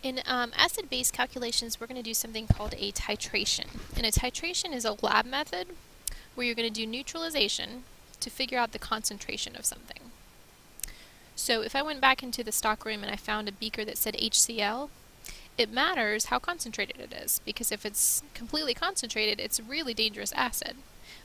In acid-base calculations, we're going to do something called a titration. And a titration is a lab method where you're going to do neutralization to figure out the concentration of something. So if I went back into the stockroom and I found a beaker that said HCl, it matters how concentrated it is, because if it's completely concentrated, it's a really dangerous acid.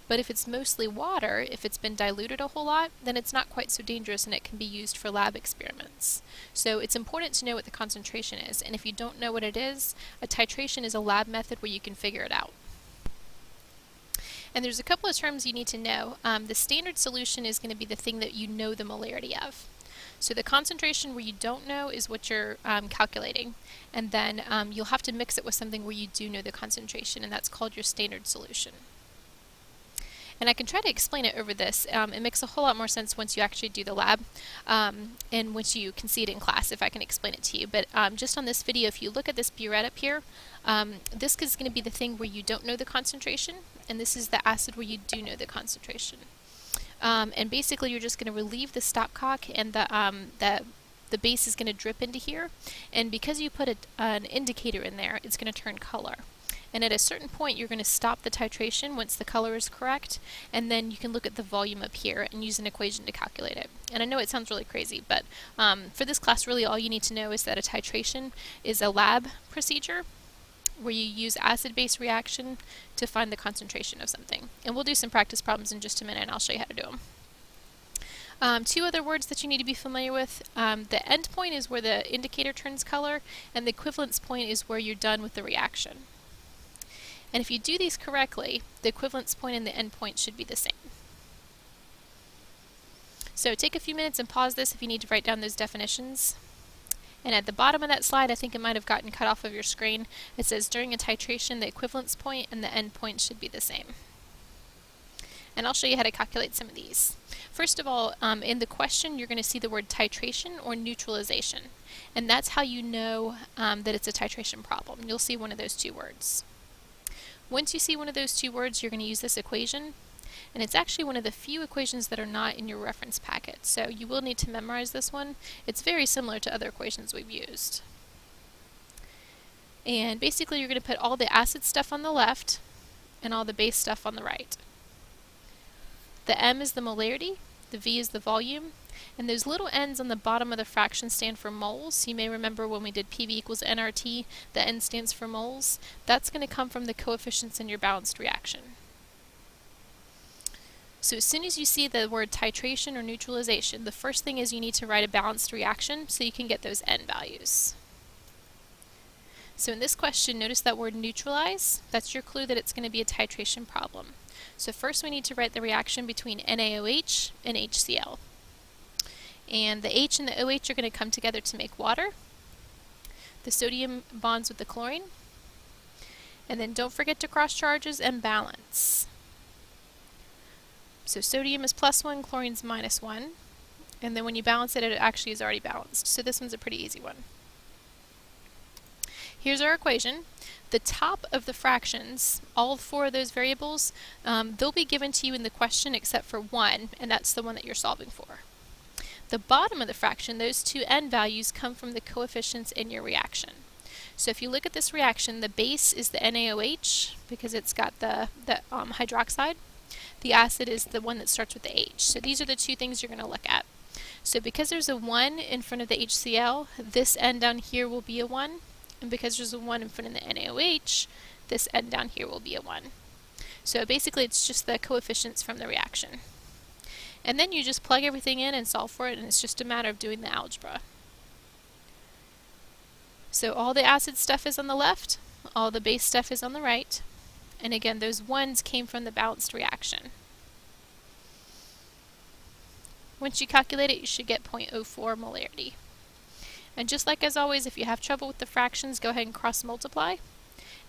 But if it's mostly water, if it's been diluted a whole lot, then it's not quite so dangerous and it can be used for lab experiments. So it's important to know what the concentration is, and if you don't know what it is, a titration is a lab method where you can figure it out. And there's a couple of terms you need to know. The standard solution is going to be the thing that you know the molarity of. So the concentration where you don't know is what you're calculating, and then you'll have to mix it with something where you do know the concentration, and that's called your standard solution. And I can try to explain it over this. It makes a whole lot more sense once you actually do the lab, and once you can see it in class, if I can explain it to you. But just on this video, if you look at this burette up here, this is going to be the thing where you don't know the concentration, and this is the acid where you do know the concentration. And basically you're just going to relieve the stopcock, and the base is going to drip into here, and because you put an indicator in there, it's going to turn color. And at a certain point you're going to stop the titration once the color is correct, and then you can look at the volume up here and use an equation to calculate it. And I know it sounds really crazy, but for this class really all you need to know is that a titration is a lab procedure where you use acid-base reaction to find the concentration of something. And we'll do some practice problems in just a minute, and I'll show you how to do them. Two other words that you need to be familiar with. The end point is where the indicator turns color, and the equivalence point is where you're done with the reaction. And if you do these correctly, the equivalence point and the end point should be the same. So take a few minutes and pause this if you need to write down those definitions. And at the bottom of that slide, I think it might have gotten cut off of your screen, it says during a titration the equivalence point and the end point should be the same. And I'll show you how to calculate some of these. First of all, in the question you're going to see the word titration or neutralization. And that's how you know that it's a titration problem. You'll see one of those two words. Once you see one of those two words, you're going to use this equation. And it's actually one of the few equations that are not in your reference packet, so you will need to memorize this one. It's very similar to other equations we've used. And basically you're going to put all the acid stuff on the left and all the base stuff on the right. The M is the molarity, the V is the volume, and those little n's on the bottom of the fraction stand for moles. You may remember when we did PV equals nRT, the n stands for moles. That's going to come from the coefficients in your balanced reaction. So as soon as you see the word titration or neutralization, the first thing is you need to write a balanced reaction so you can get those n values. So in this question, notice that word neutralize. That's your clue that it's going to be a titration problem. So first we need to write the reaction between NaOH and HCl. And the H and the OH are going to come together to make water. The sodium bonds with the chlorine. And then don't forget to cross charges and balance. So sodium is +1, chlorine's -1, and then when you balance it, it actually is already balanced. So this one's a pretty easy one. Here's our equation. The top of the fractions, all four of those variables, they'll be given to you in the question except for one, and that's the one that you're solving for. The bottom of the fraction, those two n values, come from the coefficients in your reaction. So if you look at this reaction, the base is the NaOH because it's got the hydroxide. The acid is the one that starts with the H. So these are the two things you're going to look at. So because there's a 1 in front of the HCl, this n down here will be a 1. And because there's a 1 in front of the NaOH, this n down here will be a 1. So basically it's just the coefficients from the reaction. And then you just plug everything in and solve for it, and it's just a matter of doing the algebra. So all the acid stuff is on the left, all the base stuff is on the right. And again, those 1s came from the balanced reaction. Once you calculate it, you should get 0.04 molarity. And just like as always, if you have trouble with the fractions, go ahead and cross multiply.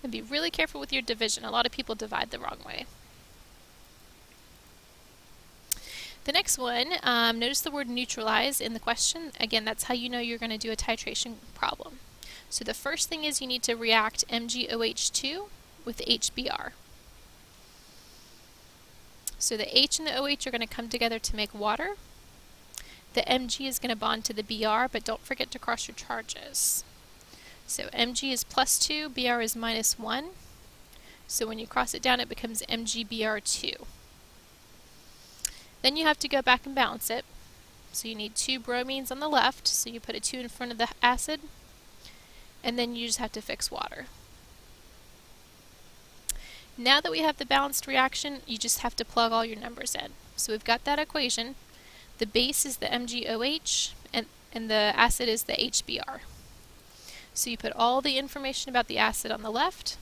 And be really careful with your division. A lot of people divide the wrong way. The next one, notice the word neutralize in the question. Again, that's how you know you're going to do a titration problem. So the first thing is you need to react MgOH2 with HBr. So the H and the OH are going to come together to make water. The Mg is going to bond to the Br, but don't forget to cross your charges. So Mg is plus 2, Br is minus 1. So when you cross it down, it becomes MgBr2. Then you have to go back and balance it. So you need 2 bromines on the left, so you put a 2 in front of the acid, and then you just have to fix water. Now that we have the balanced reaction, you just have to plug all your numbers in. So we've got that equation. The base is the MgOH, and the acid is the HBr. So you put all the information about the acid on the left,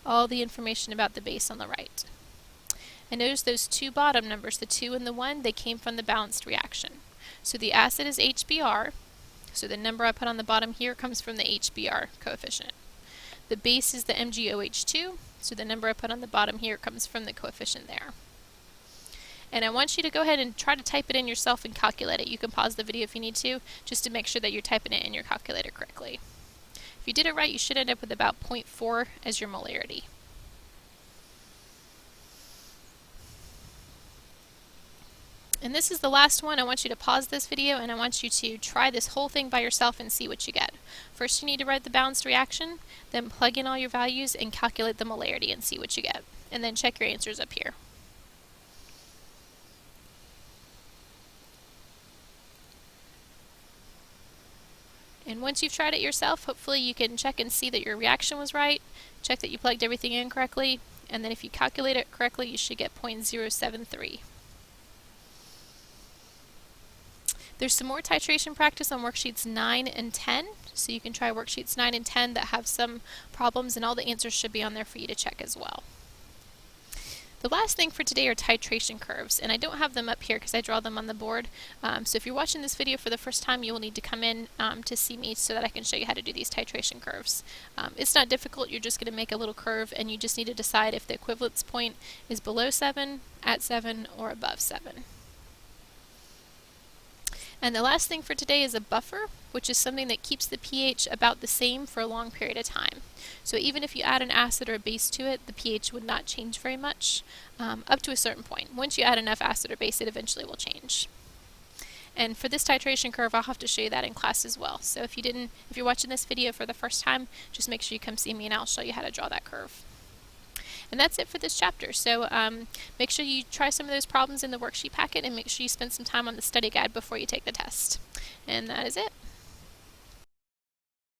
all the information about the base on the right. And notice those 2 bottom numbers, the 2 and the 1, they came from the balanced reaction. So the acid is HBr, so the number I put on the bottom here comes from the HBr coefficient. The base is the MgOH2, so the number I put on the bottom here comes from the coefficient there. And I want you to go ahead and try to type it in yourself and calculate it. You can pause the video if you need to, just to make sure that you're typing it in your calculator correctly. If you did it right, you should end up with about 0.4 as your molarity. And this is the last one. I want you to pause this video and I want you to try this whole thing by yourself and see what you get. First you need to write the balanced reaction, then plug in all your values and calculate the molarity and see what you get. And then check your answers up here. And once you've tried it yourself, hopefully you can check and see that your reaction was right, check that you plugged everything in correctly, and then if you calculate it correctly, you should get 0.073. There's some more titration practice on worksheets 9 and 10, so you can try worksheets 9 and 10 that have some problems, and all the answers should be on there for you to check as well. The last thing for today are titration curves, and I don't have them up here because I draw them on the board. So if you're watching this video for the first time, you will need to come in to see me so that I can show you how to do these titration curves. It's not difficult, you're just going to make a little curve and you just need to decide if the equivalence point is below 7, at 7, or above 7. And the last thing for today is a buffer, which is something that keeps the pH about the same for a long period of time. So even if you add an acid or a base to it, the pH would not change very much, up to a certain point. Once you add enough acid or base, it eventually will change. And for this titration curve, I'll have to show you that in class as well. So if you're watching this video for the first time, just make sure you come see me and I'll show you how to draw that curve. And that's it for this chapter. So make sure you try some of those problems in the worksheet packet and make sure you spend some time on the study guide before you take the test. And that is it.